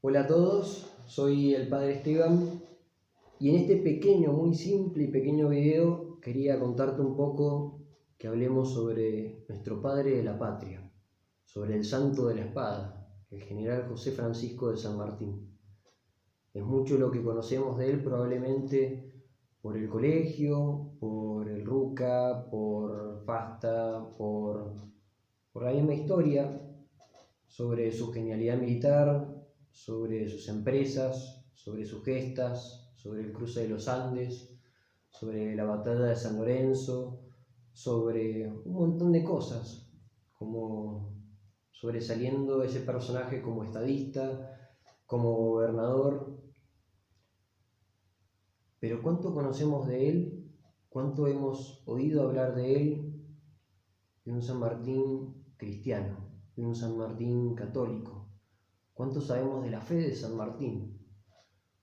Hola a todos, soy el Padre Esteban y en este pequeño, muy simple y pequeño video quería contarte un poco que hablemos sobre nuestro Padre de la Patria, sobre el Santo de la Espada, el General José Francisco de San Martín. Es mucho lo que conocemos de él probablemente por el colegio, por el RUCA, por FASTA, por la misma historia, sobre su genialidad militar, sobre sus empresas, sobre sus gestas, sobre el cruce de los Andes, sobre la batalla de San Lorenzo, sobre un montón de cosas, como sobresaliendo ese personaje como estadista, como gobernador. Pero ¿cuánto conocemos de él? ¿Cuánto hemos oído hablar de él? De un San Martín cristiano, de un San Martín católico. ¿Cuánto sabemos de la fe de San Martín?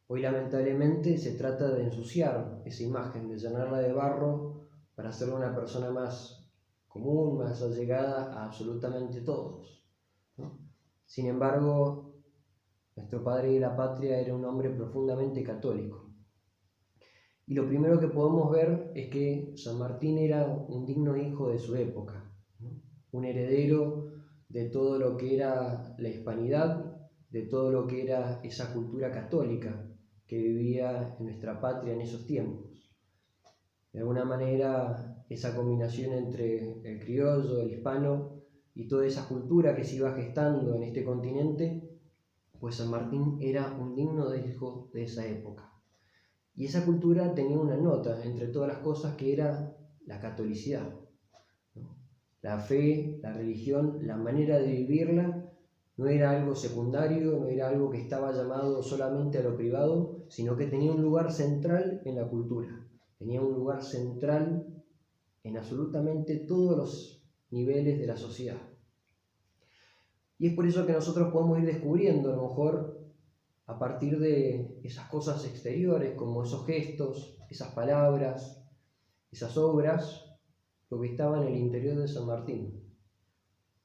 Hoy lamentablemente se trata de ensuciar esa imagen, de llenarla de barro para hacerla una persona más común, más allegada a absolutamente todos, ¿no? Sin embargo, nuestro Padre de la Patria era un hombre profundamente católico. Y lo primero que podemos ver es que San Martín era un digno hijo de su época, ¿no? Un heredero de todo lo que era la hispanidad, de todo lo que era esa cultura católica que vivía en nuestra patria en esos tiempos. De alguna manera, esa combinación entre el criollo, el hispano y toda esa cultura que se iba gestando en este continente, pues San Martín era un digno hijo de esa época. Y esa cultura tenía una nota entre todas las cosas que era la catolicidad, ¿no? La fe, la religión, la manera de vivirla no era algo secundario, no era algo que estaba llamado solamente a lo privado, sino que tenía un lugar central en la cultura, tenía un lugar central en absolutamente todos los niveles de la sociedad. Y es por eso que nosotros podemos ir descubriendo, a lo mejor, a partir de esas cosas exteriores, como esos gestos, esas palabras, esas obras, lo que estaba en el interior de San Martín.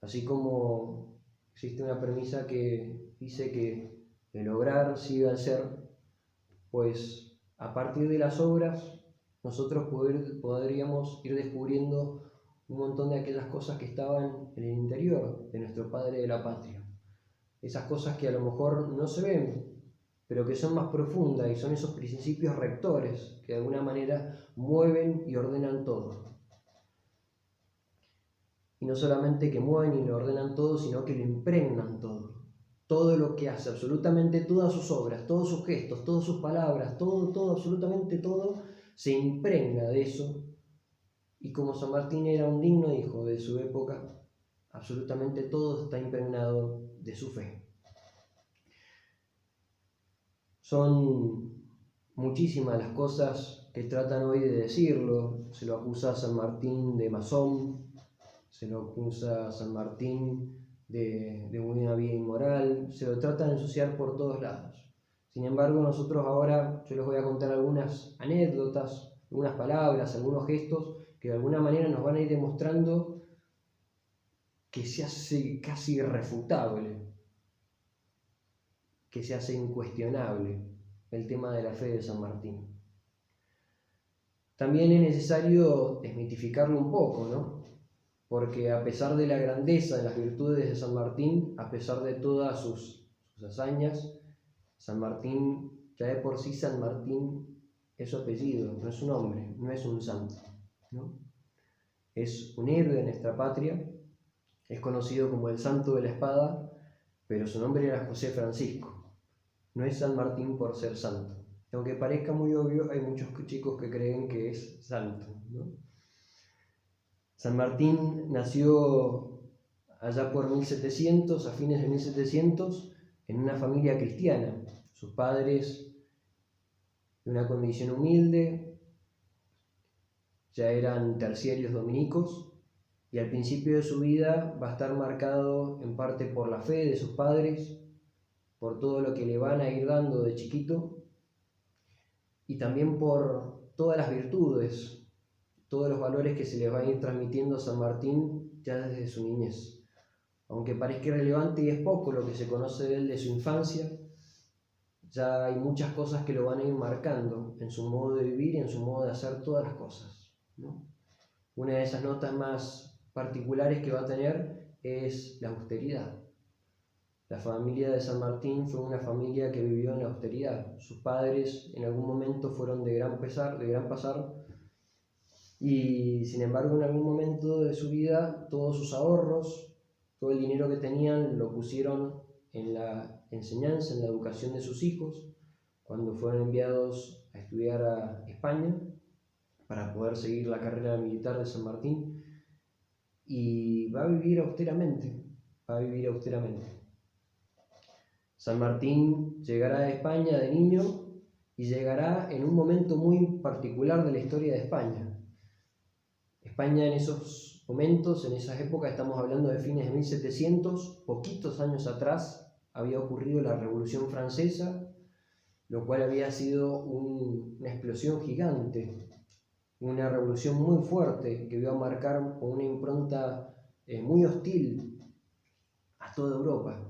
Así como existe una premisa que dice que el obrar sigue al ser, pues a partir de las obras nosotros podríamos ir descubriendo un montón de aquellas cosas que estaban en el interior de nuestro Padre de la Patria. Esas cosas que a lo mejor no se ven, pero que son más profundas y son esos principios rectores que de alguna manera mueven y ordenan todo. Y no solamente que mueven y lo ordenan todo, sino que lo impregnan todo. Todo lo que hace, absolutamente todas sus obras, todos sus gestos, todas sus palabras, todo, absolutamente todo, se impregna de eso. Y como San Martín era un digno hijo de su época, absolutamente todo está impregnado de su fe. Son muchísimas las cosas que tratan hoy de decirlo. Se lo acusa a San Martín de masón, se lo acusa a San Martín de una vida inmoral, se lo trata de ensuciar por todos lados. Sin embargo, nosotros ahora, yo les voy a contar algunas anécdotas, algunas palabras, algunos gestos que de alguna manera nos van a ir demostrando que se hace casi irrefutable, que se hace incuestionable el tema de la fe de San Martín. También es necesario desmitificarlo un poco, ¿no? Porque a pesar de la grandeza de las virtudes de San Martín, a pesar de todas sus hazañas, San Martín, ya de por sí San Martín es su apellido, no es un hombre, no es un santo, ¿no? Es un héroe de nuestra patria, es conocido como el Santo de la Espada, pero su nombre era José Francisco, no es San Martín por ser santo. Aunque parezca muy obvio, hay muchos chicos que creen que es santo, ¿no? San Martín nació allá por 1700, a fines de 1700, en una familia cristiana. Sus padres, de una condición humilde, ya eran terciarios dominicos, y al principio de su vida va a estar marcado en parte por la fe de sus padres, por todo lo que le van a ir dando de chiquito, y también por todas las virtudes, todos los valores que se les va a ir transmitiendo a San Martín ya desde su niñez. Aunque parezca irrelevante y es poco lo que se conoce de él de su infancia, ya hay muchas cosas que lo van a ir marcando en su modo de vivir y en su modo de hacer todas las cosas, ¿no? Una de esas notas más particulares que va a tener es la austeridad. La familia de San Martín fue una familia que vivió en la austeridad. Sus padres en algún momento fueron de gran pasar, y sin embargo en algún momento de su vida todos sus ahorros, todo el dinero que tenían lo pusieron en la enseñanza, en la educación de sus hijos, cuando fueron enviados a estudiar a España para poder seguir la carrera militar de San Martín, y va a vivir austeramente. San Martín llegará a España de niño y llegará en un momento muy particular de la historia de España. España en esos momentos, en esas épocas, estamos hablando de fines de 1700, poquitos años atrás había ocurrido la Revolución Francesa, lo cual había sido una explosión gigante, una revolución muy fuerte que iba a marcar con una impronta muy hostil a toda Europa.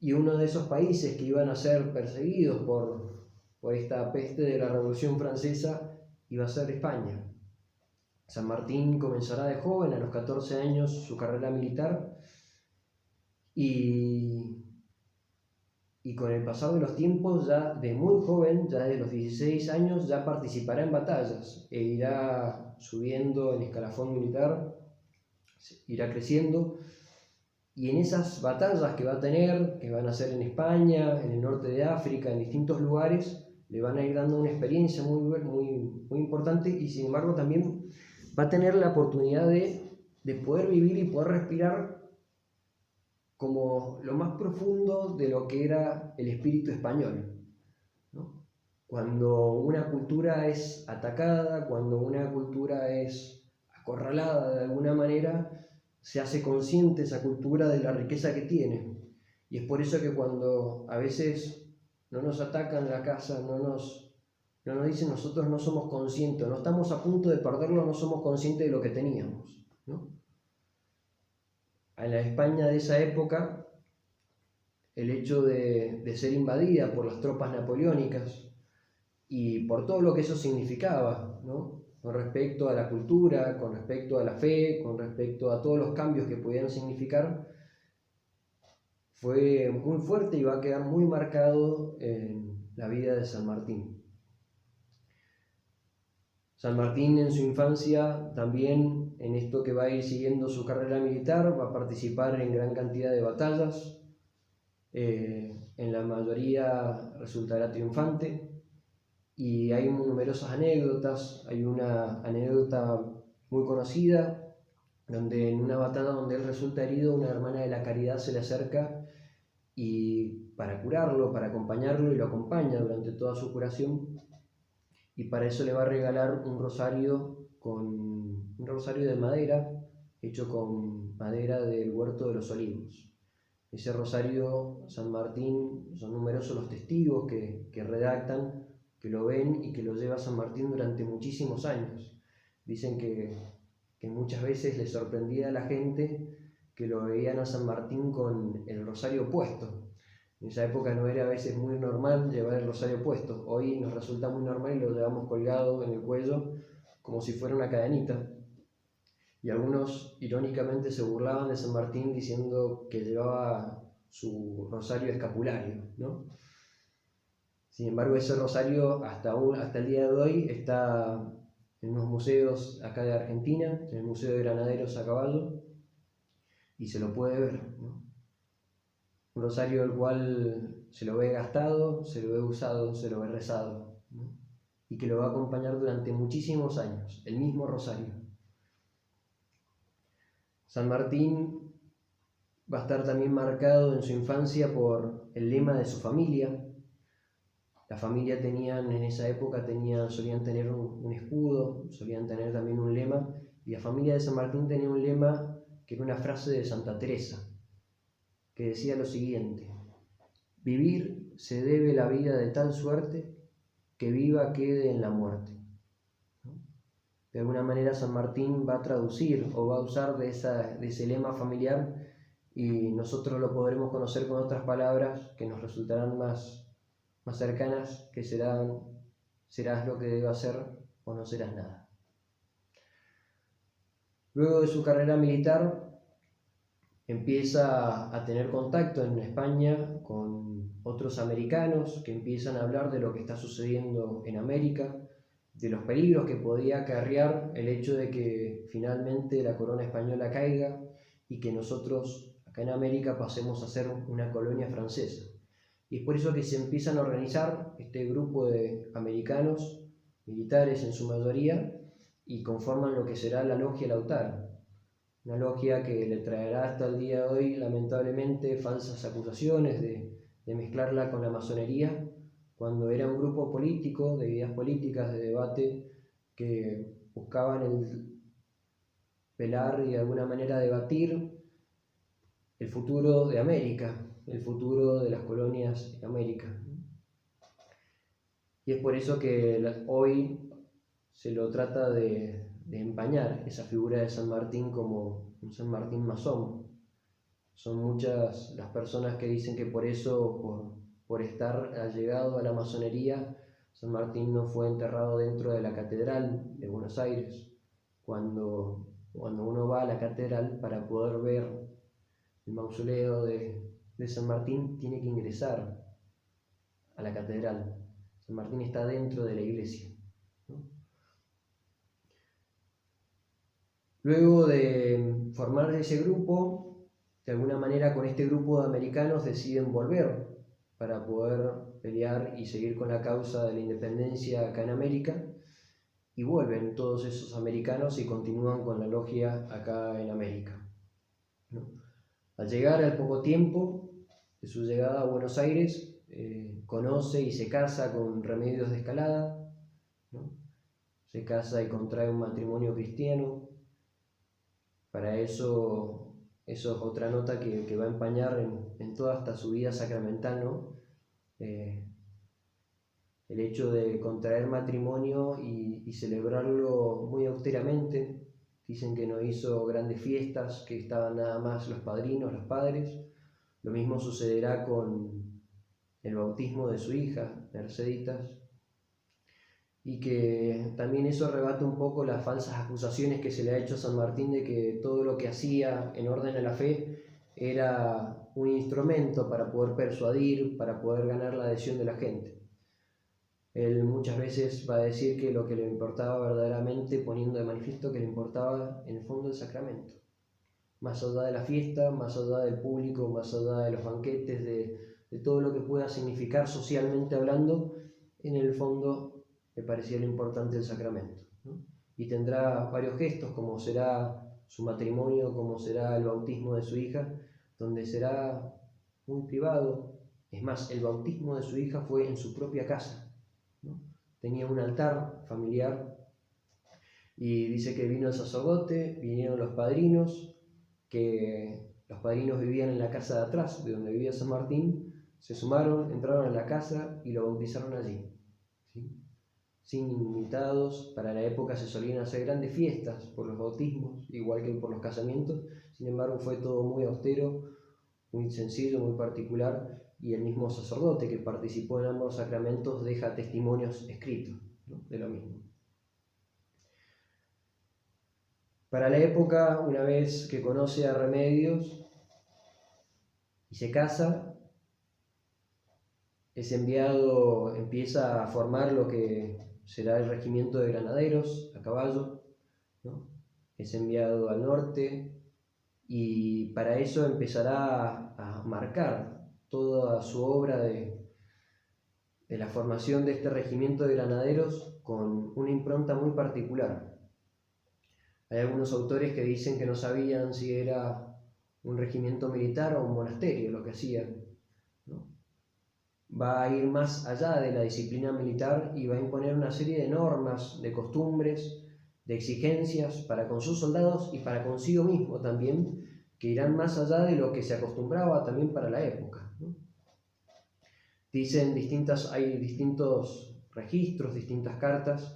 Y uno de esos países que iban a ser perseguidos por esta peste de la Revolución Francesa iba a ser España. San Martín comenzará de joven, a los 14 años, su carrera militar, y con el pasar de los tiempos, ya de muy joven, ya de los 16 años, ya participará en batallas e irá subiendo en escalafón militar, irá creciendo, y en esas batallas que va a tener, que van a ser en España, en el norte de África, en distintos lugares, le van a ir dando una experiencia muy importante, y sin embargo también va a tener la oportunidad de poder vivir y poder respirar como lo más profundo de lo que era el espíritu español, ¿no? Cuando una cultura es atacada, cuando una cultura es acorralada de alguna manera, se hace consciente esa cultura de la riqueza que tiene. Y es por eso que cuando a veces no nos atacan la casa, no nos dicen, nosotros no somos conscientes, no estamos a punto de perderlo, no somos conscientes de lo que teníamos, ¿no? En la España de esa época, el hecho de ser invadida por las tropas napoleónicas y por todo lo que eso significaba, ¿no? Con respecto a la cultura, con respecto a la fe, con respecto a todos los cambios que podían significar, fue muy fuerte y va a quedar muy marcado en la vida de San Martín. San Martín en su infancia también, en esto que va a ir siguiendo su carrera militar, va a participar en gran cantidad de batallas, en la mayoría resultará triunfante, y hay numerosas anécdotas. Hay una anécdota muy conocida donde en una batalla donde él resulta herido, una hermana de la Caridad se le acerca y para curarlo, para acompañarlo, y lo acompaña durante toda su curación, y para eso le va a regalar un rosario de madera, hecho con madera del Huerto de los Olivos. Ese rosario, San Martín, son numerosos los testigos que redactan, que lo ven y que lo lleva San Martín durante muchísimos años. Dicen que muchas veces les sorprendía a la gente que lo veían a San Martín con el rosario puesto. En esa época no era a veces muy normal llevar el rosario puesto. Hoy nos resulta muy normal y lo llevamos colgado en el cuello como si fuera una cadenita. Y algunos irónicamente se burlaban de San Martín diciendo que llevaba su rosario escapulario, ¿no? Sin embargo, ese rosario hasta el día de hoy está en unos museos acá de Argentina, en el Museo de Granaderos a Caballo, y se lo puede ver, ¿no? Un rosario el cual se lo ve gastado, se lo ve usado, se lo ve rezado, ¿no? Y que lo va a acompañar durante muchísimos años, el mismo rosario. San Martín va a estar también marcado en su infancia por el lema de su familia. La familia en esa época solían tener un escudo, solían tener también un lema, y la familia de San Martín tenía un lema que era una frase de Santa Teresa, que decía lo siguiente: vivir se debe la vida de tal suerte que viva quede en la muerte. De alguna manera San Martín va a traducir o va a usar de ese lema familiar, y nosotros lo podremos conocer con otras palabras que nos resultarán más más cercanas que serás lo que deba ser o no serás nada. Luego de su carrera militar, empieza a tener contacto en España con otros americanos que empiezan a hablar de lo que está sucediendo en América, de los peligros que podía acarrear el hecho de que finalmente la corona española caiga y que nosotros acá en América pasemos a ser una colonia francesa. Y es por eso que se empiezan a organizar este grupo de americanos, militares en su mayoría, y conforman lo que será la Logia Lautaro. Una logia que le traerá hasta el día de hoy, lamentablemente, falsas acusaciones de mezclarla con la masonería, cuando era un grupo político, de ideas políticas, de debate, que buscaban velar y de alguna manera debatir el futuro de América, el futuro de las colonias en América. Y es por eso que hoy se lo trata de empañar esa figura de San Martín como un San Martín masón. Son muchas las personas que dicen que por eso, por estar allegado a la masonería, San Martín no fue enterrado dentro de la Catedral de Buenos Aires. Cuando uno va a la catedral para poder ver el mausoleo de San Martín, tiene que ingresar a la catedral. San Martín está dentro de la iglesia, ¿no? Luego de formar ese grupo, de alguna manera con este grupo de americanos deciden volver para poder pelear y seguir con la causa de la independencia acá en América, y vuelven todos esos americanos y continúan con la logia acá en América, ¿no? Al llegar al poco tiempo de su llegada a Buenos Aires, conoce y se casa con Remedios de Escalada, ¿no? Se casa y contrae un matrimonio cristiano. Para eso es otra nota que va a empañar en toda hasta su vida sacramental, ¿no? El hecho de contraer matrimonio y celebrarlo muy austeramente. Dicen que no hizo grandes fiestas, que estaban nada más los padrinos, los padres. Lo mismo sucederá con el bautismo de su hija, Merceditas, y que también eso rebate un poco las falsas acusaciones que se le ha hecho a San Martín de que todo lo que hacía en orden a la fe era un instrumento para poder persuadir, para poder ganar la adhesión de la gente. Él muchas veces va a decir que lo que le importaba verdaderamente, poniendo de manifiesto que le importaba en el fondo el sacramento. Más allá de la fiesta, más allá del público, más allá de los banquetes, de todo lo que pueda significar socialmente hablando, en el fondo me parecía lo importante el sacramento, ¿no? Y tendrá varios gestos, como será su matrimonio, como será el bautismo de su hija, donde será muy privado. Es más, el bautismo de su hija fue en su propia casa, ¿no? Tenía un altar familiar y dice que vino el sacerdote, vinieron los padrinos, que los padrinos vivían en la casa de atrás, de donde vivía San Martín, se sumaron, entraron a la casa y lo bautizaron allí, ¿sí? Sin invitados. Para la época se solían hacer grandes fiestas por los bautismos, igual que por los casamientos. Sin embargo, fue todo muy austero, muy sencillo, muy particular, y el mismo sacerdote que participó en ambos sacramentos deja testimonios escritos, ¿no?, de lo mismo. Para la época, una vez que conoce a Remedios y se casa, es enviado, empieza a formar lo que será el regimiento de granaderos a caballo, ¿no? Es enviado al norte y para eso empezará a marcar toda su obra de la formación de este regimiento de granaderos con una impronta muy particular. Hay algunos autores que dicen que no sabían si era un regimiento militar o un monasterio lo que hacían, ¿no? Va a ir más allá de la disciplina militar y va a imponer una serie de normas, de costumbres, de exigencias para con sus soldados y para consigo mismo también, que irán más allá de lo que se acostumbraba también para la época, ¿no? Dicen hay distintos registros, distintas cartas.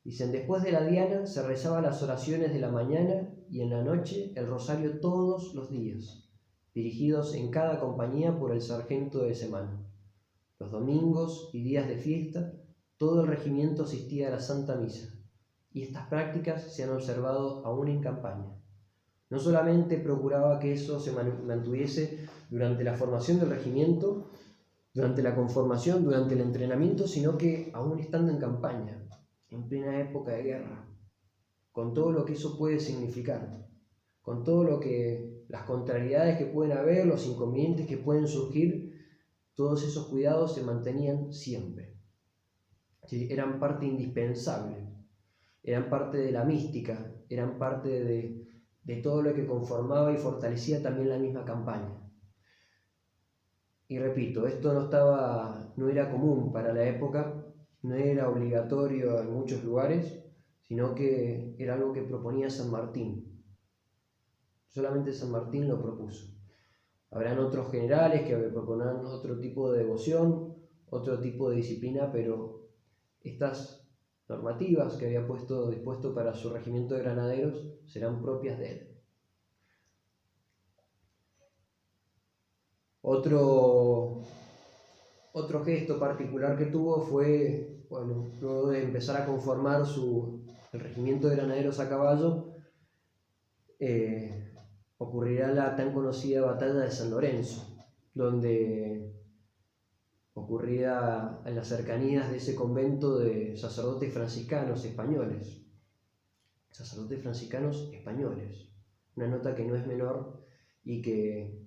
Dicen, después de la diana se rezaba las oraciones de la mañana y en la noche el rosario todos los días, dirigidos en cada compañía por el sargento de semana. Los domingos y días de fiesta, todo el regimiento asistía a la Santa Misa, y estas prácticas se han observado aún en campaña. No solamente procuraba que eso se mantuviese durante la formación del regimiento, durante la conformación, durante el entrenamiento, sino que aún estando en campaña, en plena época de guerra, con todo lo que eso puede significar, con todo lo que las contrariedades que pueden haber, los inconvenientes que pueden surgir, todos esos cuidados se mantenían siempre. ¿Sí? Eran parte indispensable, eran parte de la mística, eran parte de todo lo que conformaba y fortalecía también la misma campaña. Y repito, esto no era común para la época, no era obligatorio en muchos lugares, sino que era algo que proponía San Martín. Solamente San Martín lo propuso. Habrán otros generales que proponerán otro tipo de devoción, otro tipo de disciplina, pero estas normativas que había dispuesto para su regimiento de granaderos serán propias de él. Otro gesto particular que tuvo fue, luego de empezar a conformar el regimiento de granaderos a caballo, ocurrirá la tan conocida batalla de San Lorenzo, donde ocurría en las cercanías de ese convento de sacerdotes franciscanos españoles. Una nota que no es menor y que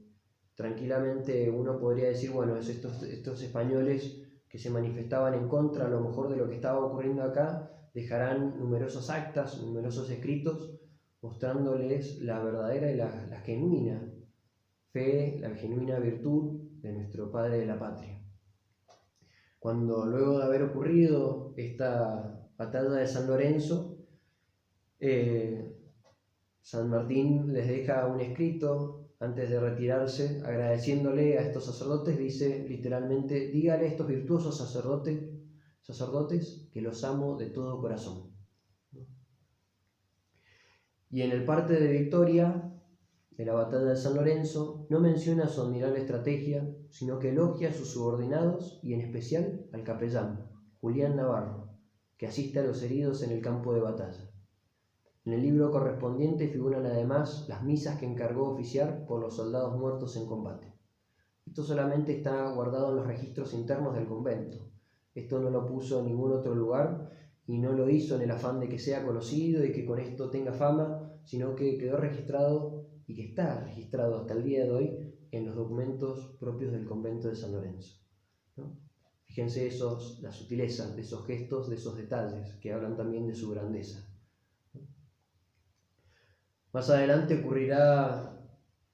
tranquilamente uno podría decir, bueno, estos españoles que se manifestaban en contra a lo mejor de lo que estaba ocurriendo acá, dejarán numerosas actas, numerosos escritos, mostrándoles la verdadera y la genuina fe, la genuina virtud de nuestro Padre de la Patria. Cuando luego de haber ocurrido esta batalla de San Lorenzo, San Martín les deja un escrito antes de retirarse, agradeciéndole a estos sacerdotes, dice literalmente: dígale a estos virtuosos sacerdotes que los amo de todo corazón. Y en el parte de victoria de la batalla de San Lorenzo no menciona su admirable estrategia, sino que elogia a sus subordinados y en especial al capellán, Julián Navarro, que asiste a los heridos en el campo de batalla. En el libro correspondiente figuran además las misas que encargó oficiar por los soldados muertos en combate. Esto solamente está guardado en los registros internos del convento. Esto no lo puso en ningún otro lugar y no lo hizo en el afán de que sea conocido y que con esto tenga fama, sino que quedó registrado y que está registrado hasta el día de hoy en los documentos propios del convento de San Lorenzo, ¿no? Fíjense la sutileza de esos gestos, de esos detalles que hablan también de su grandeza. Más adelante ocurrirá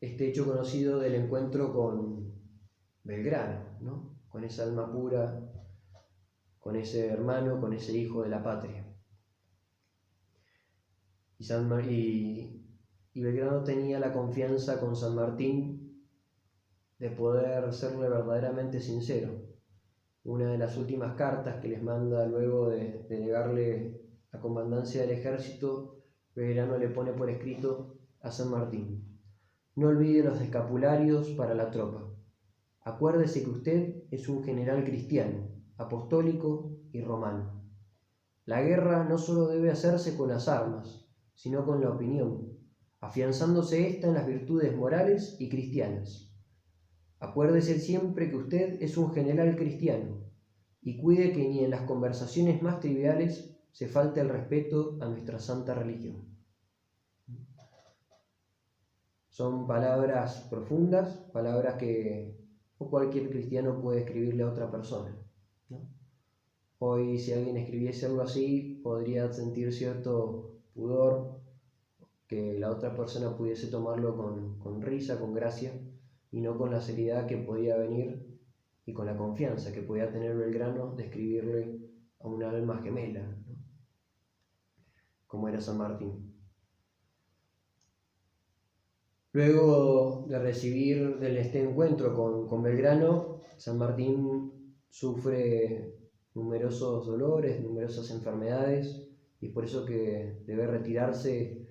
este hecho conocido del encuentro con Belgrano, ¿no? Con esa alma pura, con ese hermano, con ese hijo de la patria. Y Belgrano tenía la confianza con San Martín de poder serle verdaderamente sincero. Una de las últimas cartas que les manda luego de negarle la comandancia del ejército, Belgrano le pone por escrito a San Martín: no olvide los escapularios para la tropa. Acuérdese que usted es un general cristiano, apostólico y romano. La guerra no solo debe hacerse con las armas, sino con la opinión, afianzándose ésta en las virtudes morales y cristianas. Acuérdese siempre que usted es un general cristiano y cuide que ni en las conversaciones más triviales se falte el respeto a nuestra santa religión. Son palabras profundas, palabras que cualquier cristiano puede escribirle a otra persona, ¿no? Hoy, si alguien escribiese algo así, podría sentir cierto pudor, que la otra persona pudiese tomarlo con risa, con gracia, y no con la seriedad que podía venir y con la confianza que podía tener Belgrano de escribirle a un alma gemela, ¿no? Como era San Martín. Luego de recibir este encuentro con Belgrano, San Martín sufre numerosos dolores, numerosas enfermedades, y es por eso que debe retirarse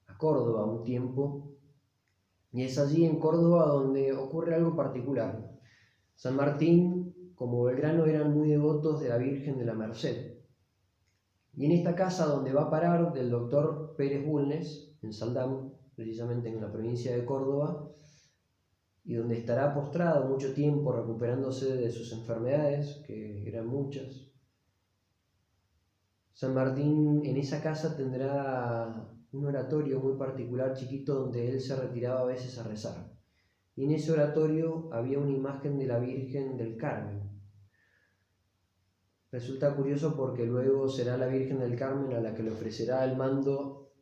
a Córdoba un tiempo. Y es allí en Córdoba donde ocurre algo particular. San Martín como Belgrano eran muy devotos de la Virgen de la Merced. Y en esta casa donde va a parar del doctor Pérez Bulnes, en Saldam, precisamente en la provincia de Córdoba, y donde estará postrado mucho tiempo recuperándose de sus enfermedades, que eran muchas, San Martín en esa casa tendrá un oratorio muy particular, chiquito, donde él se retiraba a veces a rezar. Y en ese oratorio había una imagen de la Virgen del Carmen. Resulta curioso porque luego será la Virgen del Carmen a la que le ofrecerá el mando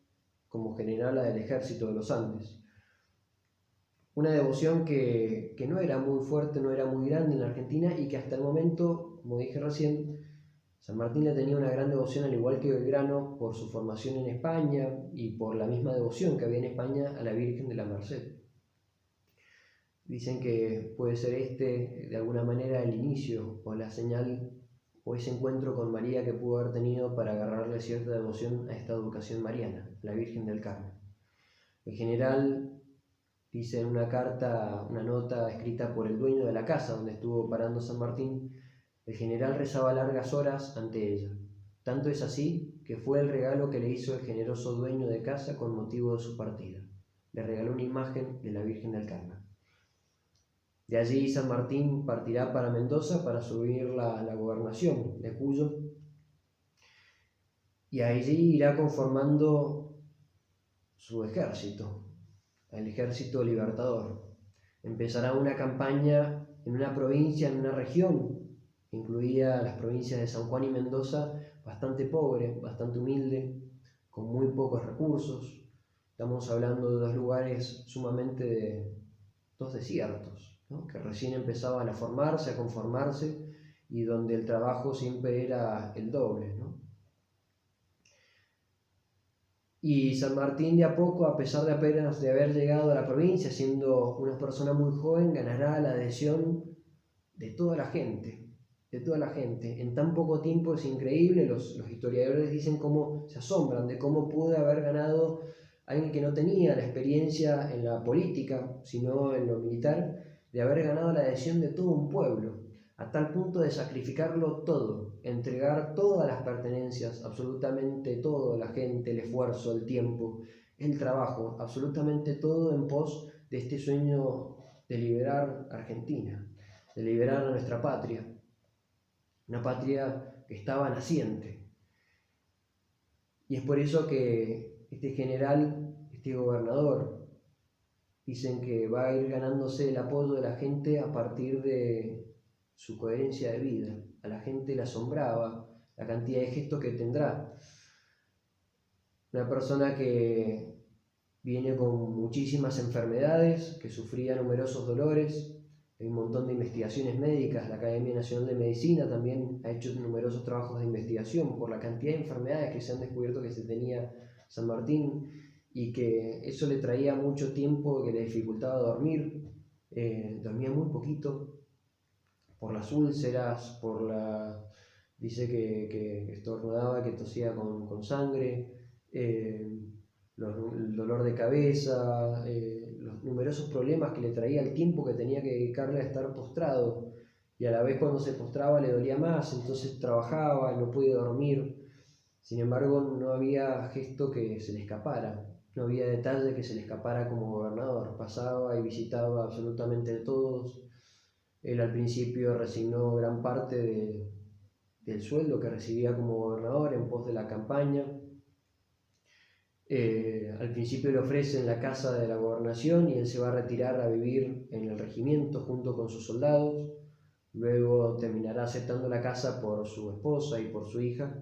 como general del ejército de los Andes. Una devoción que no era muy fuerte, no era muy grande en la Argentina y que hasta el momento, como dije recién, San Martín le tenía una gran devoción, al igual que Belgrano, por su formación en España y por la misma devoción que había en España a la Virgen de la Merced. Dicen que puede ser de alguna manera, el inicio o la señal o ese encuentro con María que pudo haber tenido para agarrarle cierta devoción a esta advocación mariana, la Virgen del Carmen. En general, dice en una carta, una nota escrita por el dueño de la casa donde estuvo parando San Martín, el general rezaba largas horas ante ella. Tanto es así que fue el regalo que le hizo el generoso dueño de casa con motivo de su partida. Le regaló una imagen de la Virgen del Carmen. De allí San Martín partirá para Mendoza para subir la gobernación de Cuyo, y allí irá conformando su ejército, el ejército libertador. Empezará una campaña en una provincia, en una región, incluida las provincias de San Juan y Mendoza, bastante pobre, bastante humilde, con muy pocos recursos. Estamos hablando de dos lugares sumamente dos desiertos, ¿no? Que recién empezaban a formarse, a conformarse, y donde el trabajo siempre era el doble, ¿no? Y San Martín de a poco, a pesar de apenas de haber llegado a la provincia, siendo una persona muy joven, ganará la adhesión de toda la gente, de toda la gente. En tan poco tiempo es increíble, los historiadores dicen cómo se asombran de cómo pudo haber ganado alguien que no tenía la experiencia en la política, sino en lo militar, de haber ganado la adhesión de todo un pueblo, a tal punto de sacrificarlo todo, entregar todas las pertenencias, absolutamente todo, la gente, el esfuerzo, el tiempo, el trabajo, absolutamente todo en pos de este sueño de liberar Argentina, de liberar a nuestra patria, una patria que estaba naciente. Y es por eso que este general, este gobernador, dicen que va a ir ganándose el apoyo de la gente a partir de su coherencia de vida. A la gente le asombraba la cantidad de gestos que tendrá. Una persona que viene con muchísimas enfermedades, que sufría numerosos dolores. Hay un montón de investigaciones médicas. La Academia Nacional de Medicina también ha hecho numerosos trabajos de investigación por la cantidad de enfermedades que se han descubierto que se tenía San Martín, y que eso le traía mucho tiempo, que le dificultaba dormir. Dormía muy poquito por las úlceras, dice que estornudaba, que tosía con sangre, el dolor de cabeza, los numerosos problemas que le traía el tiempo que tenía que dedicarle a estar postrado, y a la vez cuando se postraba le dolía más, entonces trabajaba, no podía dormir. Sin embargo, no había gesto que se le escapara, no había detalle que se le escapara como gobernador. Pasaba y visitaba absolutamente a todos. Él al principio resignó gran parte del sueldo que recibía como gobernador en pos de la campaña. Al principio le ofrecen la casa de la gobernación y él se va a retirar a vivir en el regimiento junto con sus soldados. Luego terminará aceptando la casa por su esposa y por su hija,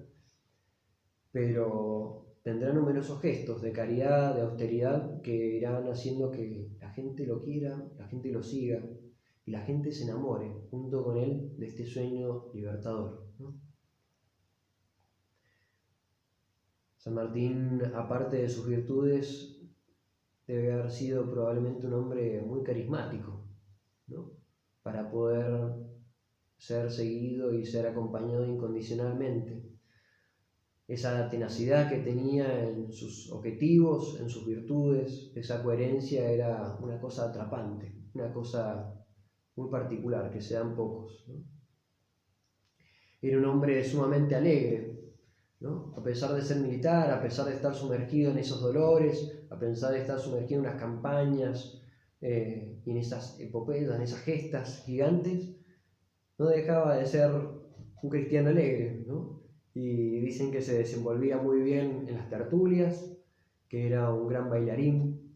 pero tendrá numerosos gestos de caridad, de austeridad, que irán haciendo que la gente lo quiera, la gente lo siga y la gente se enamore junto con él de este sueño libertador, ¿no? San Martín, aparte de sus virtudes, debe haber sido probablemente un hombre muy carismático, ¿no? Para poder ser seguido y ser acompañado incondicionalmente. Esa tenacidad que tenía en sus objetivos, en sus virtudes, esa coherencia era una cosa atrapante, una cosa muy particular que se dan pocos, ¿no? Era un hombre sumamente alegre, ¿no? A pesar de ser militar, a pesar de estar sumergido en esos dolores, a pesar de estar sumergido en unas campañas y en esas epopeyas, en esas gestas gigantes, no dejaba de ser un cristiano alegre, ¿no? Y dicen que se desenvolvía muy bien en las tertulias, que era un gran bailarín,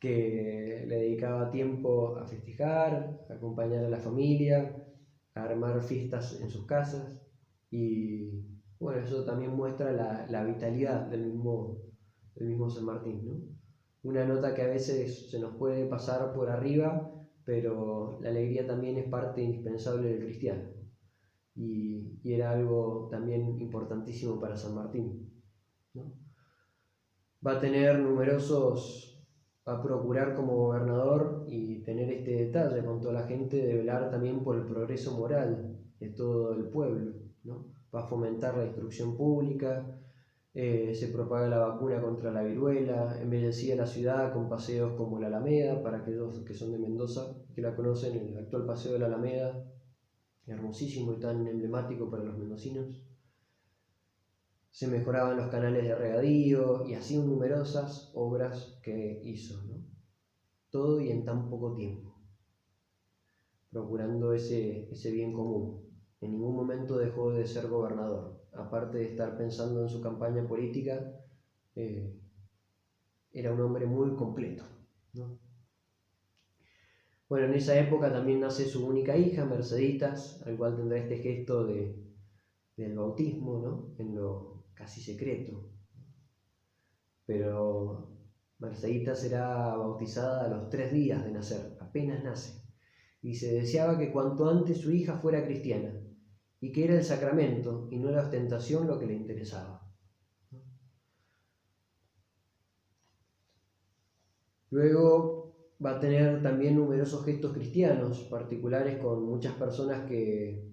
que le dedicaba tiempo a festejar, a acompañar a la familia, a armar fiestas en sus casas. Y bueno, eso también muestra la vitalidad del mismo San Martín, ¿no? Una nota que a veces se nos puede pasar por arriba, pero la alegría también es parte indispensable del cristiano. Y era algo también importantísimo para San Martín, ¿no? Va a tener va a procurar como gobernador y tener este detalle con toda la gente de velar también por el progreso moral de todo el pueblo, ¿no? Va a fomentar la instrucción pública, se propaga la vacuna contra la viruela, embellecía la ciudad con paseos como la Alameda, para aquellos que son de Mendoza, que la conocen, el actual paseo de la Alameda, hermosísimo y tan emblemático para los mendocinos. Se mejoraban los canales de regadío y así numerosas obras que hizo, ¿no? Todo y en tan poco tiempo, procurando ese bien común. En ningún momento dejó de ser gobernador, aparte de estar pensando en su campaña política, era un hombre muy completo, ¿no? Bueno, en esa época también nace su única hija, Merceditas, al cual tendrá este gesto del bautismo, ¿no? En lo casi secreto. Pero Mercedita será bautizada a los 3 días de nacer, apenas nace, y se deseaba que cuanto antes su hija fuera cristiana, y que era el sacramento y no la ostentación lo que le interesaba. Luego va a tener también numerosos gestos cristianos, particulares con muchas personas que,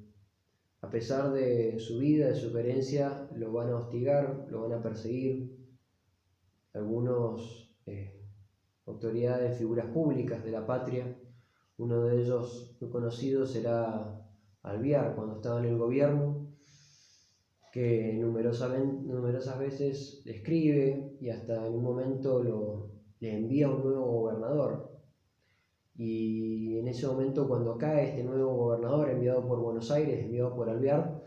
a pesar de su vida, de su creencia, lo van a hostigar, lo van a perseguir. Algunos autoridades, figuras públicas de la patria. Uno de ellos muy conocido será Alvear, cuando estaba en el gobierno, que numerosas veces le escribe y hasta en un momento le envía un nuevo gobernador. Y en ese momento, cuando cae este nuevo gobernador enviado por Buenos Aires, enviado por Alvear,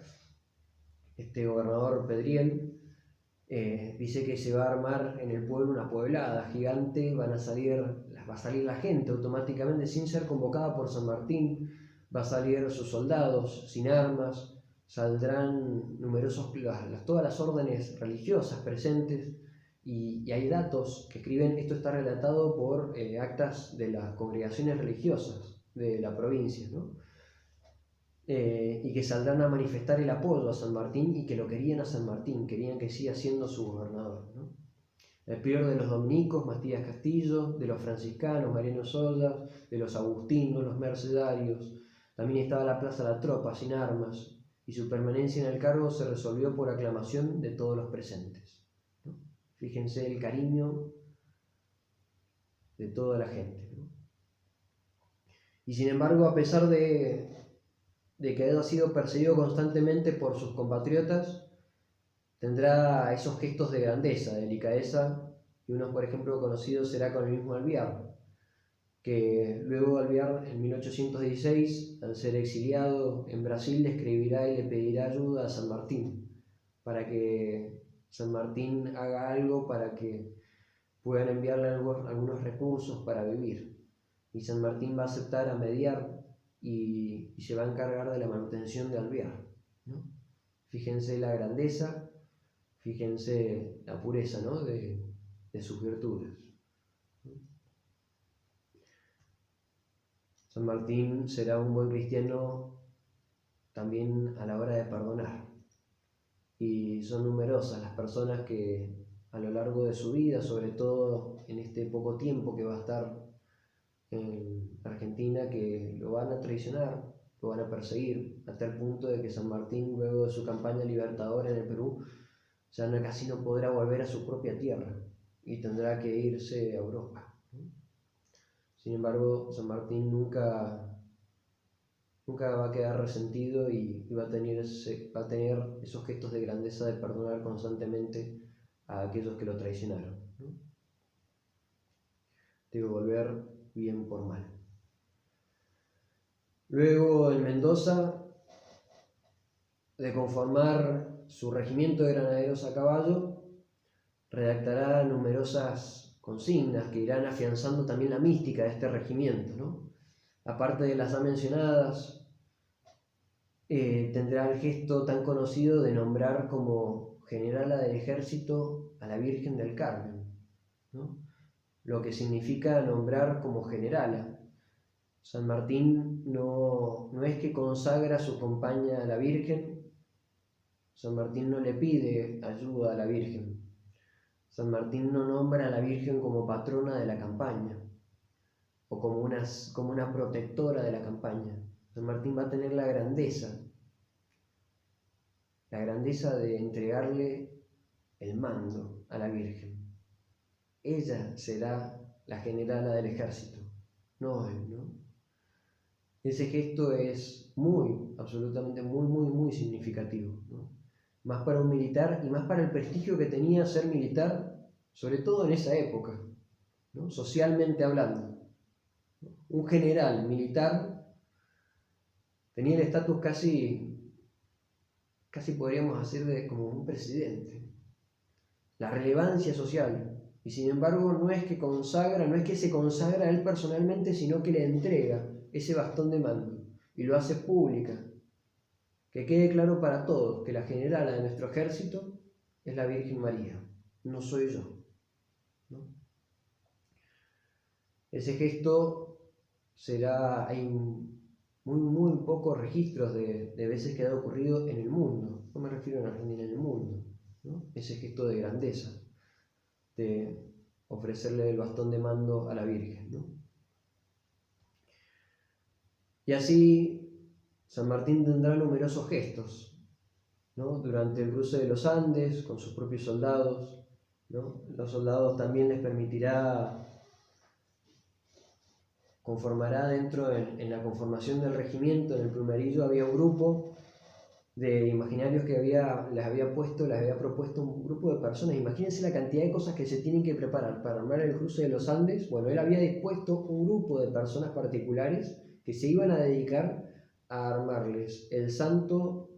este gobernador Pedriel, dice que se va a armar en el pueblo una pueblada gigante, va a salir la gente automáticamente sin ser convocada por San Martín, va a salir sus soldados sin armas, saldrán todas las órdenes religiosas presentes y hay datos que escriben, esto está relatado por actas de las congregaciones religiosas de la provincia, ¿no? Y que saldrán a manifestar el apoyo a San Martín y que lo querían a San Martín, querían que siga siendo su gobernador, ¿no? El prior de los dominicos, Matías Castillo, de los franciscanos, Mariano Soldas, de los agustinos, los mercedarios. También estaba la plaza de la tropa sin armas y su permanencia en el cargo se resolvió por aclamación de todos los presentes, ¿no? Fíjense el cariño de toda la gente, ¿no? Y sin embargo, a pesar de que haya sido perseguido constantemente por sus compatriotas, tendrá esos gestos de grandeza, de delicadeza, y uno, por ejemplo, conocido será con el mismo Alvear, que luego Alvear, en 1816, al ser exiliado en Brasil, le escribirá y le pedirá ayuda a San Martín, para que San Martín haga algo para que puedan enviarle algunos recursos para vivir. Y San Martín va a aceptar a mediar y se va a encargar de la manutención de Alvear, ¿no? Fíjense la grandeza, fíjense la pureza, ¿no? de sus virtudes. San Martín será un buen cristiano también a la hora de perdonar. Y son numerosas las personas que a lo largo de su vida, sobre todo en este poco tiempo que va a estar en Argentina, que lo van a traicionar, lo van a perseguir, hasta el punto de que San Martín, luego de su campaña libertadora en el Perú, ya casi no podrá volver a su propia tierra y tendrá que irse a Europa. Sin embargo, San Martín nunca nunca va a quedar resentido y va a tener esos gestos de grandeza de perdonar constantemente a aquellos que lo traicionaron, ¿no? De devolver bien por mal. Luego en Mendoza, de conformar su regimiento de granaderos a caballo, redactará numerosas consignas que irán afianzando también la mística de este regimiento, ¿no? Aparte de las ya mencionadas, tendrá el gesto tan conocido de nombrar como generala del ejército a la Virgen del Carmen, ¿no? Lo que significa nombrar como generala. San Martín no es que consagra a su compañía a la Virgen, San Martín no le pide ayuda a la Virgen, San Martín no nombra a la Virgen como patrona de la campaña o como una protectora de la campaña. San Martín va a tener la grandeza de entregarle el mando a la Virgen. Ella será la generala del ejército, no él, ¿no? Ese gesto es absolutamente muy significativo, ¿no? Más para un militar y más para el prestigio que tenía ser militar, sobre todo en esa época, ¿no? Socialmente hablando. Un general militar tenía el estatus casi podríamos decir como un presidente. La relevancia social. Y sin embargo no es que se consagra a él personalmente, sino que le entrega ese bastón de mando y lo hace pública. Que quede claro para todos que la generala de nuestro ejército es la Virgen María, no soy yo, ¿no? Ese gesto hay muy pocos registros de veces que ha ocurrido en el mundo, no me refiero a Argentina, en el mundo, ¿no? Ese gesto de grandeza, de ofrecerle el bastón de mando a la Virgen, ¿no? Y así San Martín tendrá numerosos gestos, ¿no? Durante el cruce de los Andes con sus propios soldados, ¿no? Los soldados también les conformará dentro en la conformación del regimiento. En el Plumerillo había un grupo de imaginarios que les había propuesto un grupo de personas. Imagínense la cantidad de cosas que se tienen que preparar para armar el cruce de los Andes. Bueno, él había dispuesto un grupo de personas particulares que se iban a dedicar a armarles el santo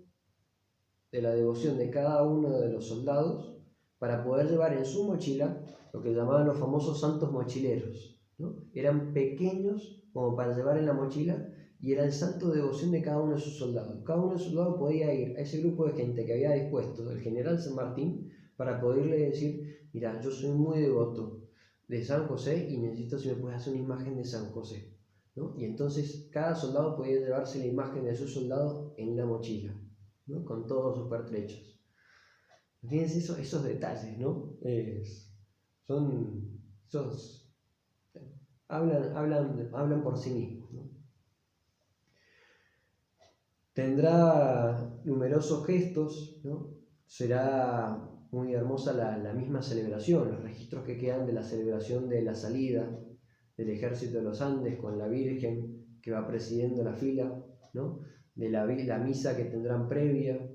de la devoción de cada uno de los soldados para poder llevar en su mochila lo que llamaban los famosos santos mochileros, ¿no? Eran pequeños como para llevar en la mochila y era el santo de devoción de cada uno de sus soldados. Cada uno de sus soldados podía ir a ese grupo de gente que había dispuesto el general San Martín para poderle decir: mira, yo soy muy devoto de San José y necesito si me puedes hacer una imagen de San José, ¿no? Y entonces cada soldado podía llevarse la imagen de su soldado en la mochila, ¿no? Con todos sus pertrechos. Fíjense esos detalles, ¿no? Hablan por sí mismos, ¿no? Tendrá numerosos gestos, ¿no? Será muy hermosa la misma celebración, los registros que quedan de la celebración de la salida del ejército de los Andes con la Virgen que va presidiendo la fila, ¿no? De la misa que tendrán previa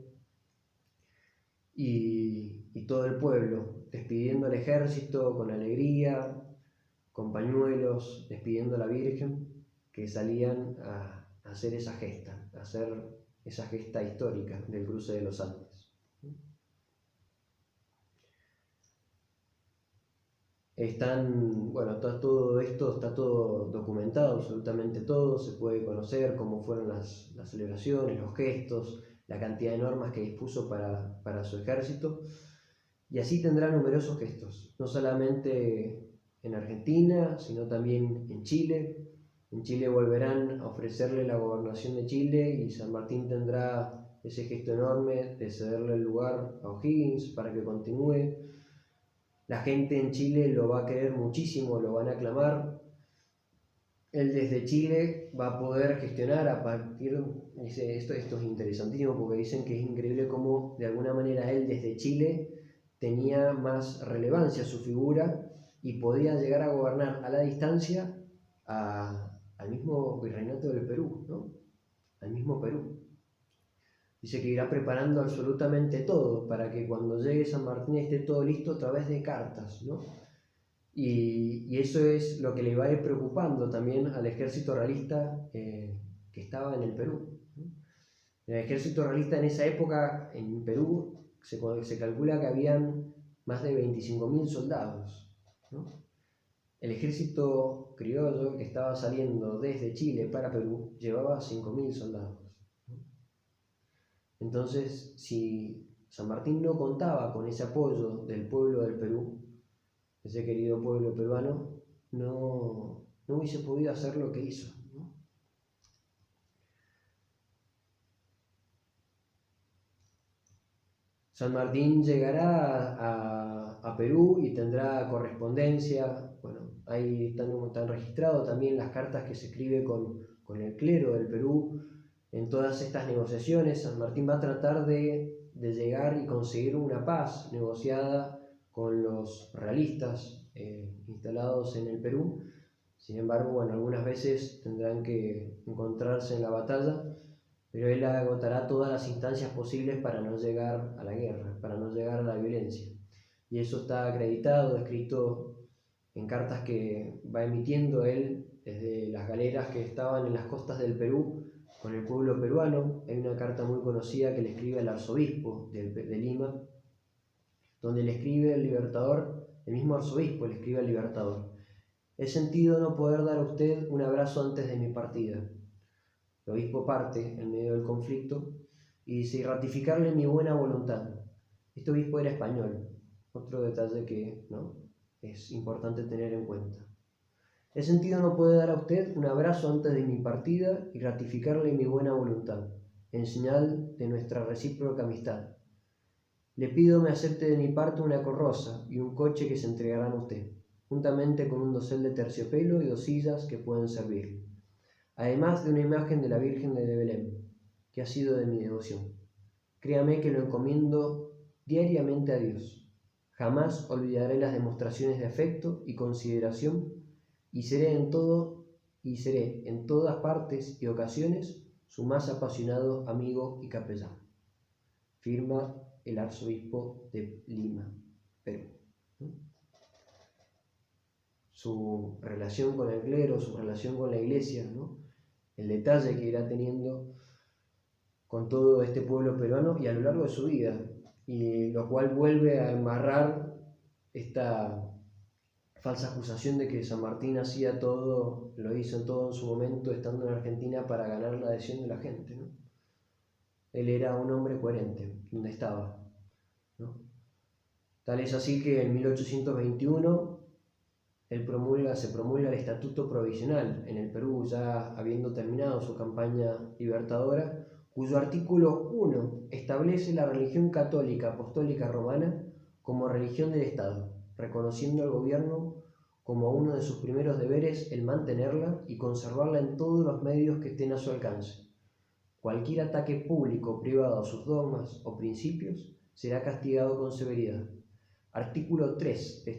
y todo el pueblo despidiendo al ejército con alegría, con pañuelos, despidiendo a la Virgen, que salían a hacer esa gesta histórica del cruce de los Andes. Todo esto está todo documentado, absolutamente todo, se puede conocer cómo fueron las celebraciones, los gestos, la cantidad de normas que dispuso para su ejército, y así tendrá numerosos gestos, no solamente en Argentina, sino también en Chile. En Chile volverán a ofrecerle la gobernación de Chile y San Martín tendrá ese gesto enorme de cederle el lugar a O'Higgins para que continúe. La gente en Chile lo va a querer muchísimo, lo van a aclamar. Él desde Chile va a poder gestionar a partir, esto es interesantísimo porque dicen que es increíble cómo de alguna manera él desde Chile tenía más relevancia su figura y podía llegar a gobernar a la distancia al mismo virreinato del Perú, ¿no? al mismo Perú. Dice que irá preparando absolutamente todo para que cuando llegue San Martín esté todo listo a través de cartas, ¿no? Y eso es lo que le va a ir preocupando también al ejército realista que estaba en el Perú, ¿no? El ejército realista en esa época en Perú se calcula que habían más de 25.000 soldados, ¿no? El ejército criollo que estaba saliendo desde Chile para Perú llevaba 5.000 soldados, ¿no? Entonces, si San Martín no contaba con ese apoyo del pueblo del Perú, ese querido pueblo peruano, no hubiese podido hacer lo que hizo, ¿no? San Martín llegará a Perú y tendrá correspondencia. Bueno, ahí están registrados también las cartas que se escribe con el clero del Perú. En todas estas negociaciones, San Martín va a tratar de llegar y conseguir una paz negociada con los realistas instalados en el Perú. Sin embargo, bueno, algunas veces tendrán que encontrarse en la batalla, pero él agotará todas las instancias posibles para no llegar a la guerra, para no llegar a la violencia. Y eso está acreditado, escrito en cartas que va emitiendo él desde las galeras que estaban en las costas del Perú con el pueblo peruano. Hay una carta muy conocida que le escribe al arzobispo de Lima, donde le escribe el libertador, el mismo arzobispo le escribe al libertador: he sentido no poder dar a usted un abrazo antes de mi partida. El obispo parte en medio del conflicto y dice: y ratificarle mi buena voluntad. Este obispo era español, otro detalle que ¿no? es importante tener en cuenta. He sentido no poder dar a usted un abrazo antes de mi partida y ratificarle mi buena voluntad, en señal de nuestra recíproca amistad. Le pido me acepte de mi parte una carroza y un coche que se entregarán a usted, juntamente con un dosel de terciopelo y 2 sillas que pueden servir, además de una imagen de la Virgen de Belén, que ha sido de mi devoción. Créame que lo encomiendo diariamente a Dios. Jamás olvidaré las demostraciones de afecto y consideración y seré en todas partes y ocasiones su más apasionado amigo y capellán. Firma el arzobispo de Lima, Perú. Su relación con el clero, su relación con la iglesia, ¿no? El detalle que irá teniendo con todo este pueblo peruano y a lo largo de su vida, y lo cual vuelve a enmarrar esta falsa acusación de que San Martín hacía todo, lo hizo todo en su momento estando en Argentina para ganar la adhesión de la gente, ¿no? Él era un hombre coherente donde estaba, ¿no? Tal es así que en 1821 se promulga el Estatuto Provisional en el Perú, ya habiendo terminado su campaña libertadora, cuyo artículo 1 establece la religión católica apostólica romana como religión del Estado, reconociendo al gobierno como uno de sus primeros deberes el mantenerla y conservarla en todos los medios que estén a su alcance. Cualquier ataque público o privado a sus dogmas o principios será castigado con severidad. Artículo 3 de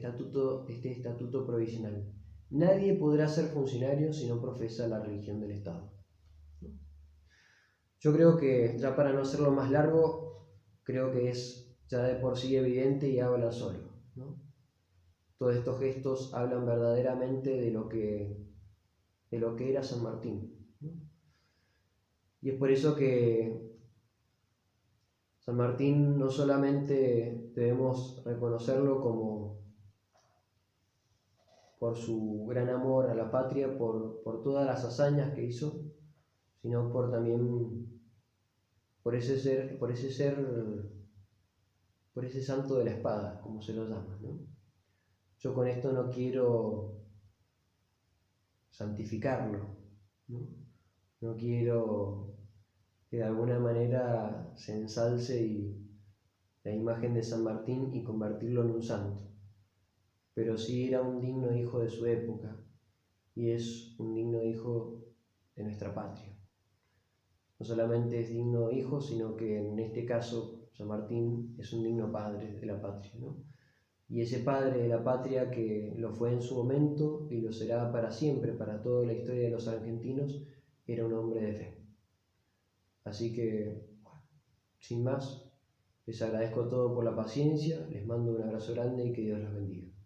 este estatuto provisional. Nadie podrá ser funcionario si no profesa la religión del Estado. Yo creo que, ya para no hacerlo más largo, creo que es ya de por sí evidente y habla solo, ¿no? Todos estos gestos hablan verdaderamente de lo que era San Martín, ¿no? Y es por eso que San Martín no solamente debemos reconocerlo como por su gran amor a la patria, por todas las hazañas que hizo, sino también por ese santo de la espada, como se lo llama, ¿no? Yo con esto no quiero santificarlo, ¿no? No quiero que de alguna manera se ensalce la imagen de San Martín y convertirlo en un santo, pero sí era un digno hijo de su época y es un digno hijo de nuestra patria. No solamente es digno hijo, sino que en este caso San Martín es un digno padre de la patria, ¿no? Y ese padre de la patria que lo fue en su momento y lo será para siempre, para toda la historia de los argentinos, era un hombre de fe. Así que, bueno, sin más, les agradezco todo por la paciencia, les mando un abrazo grande y que Dios los bendiga.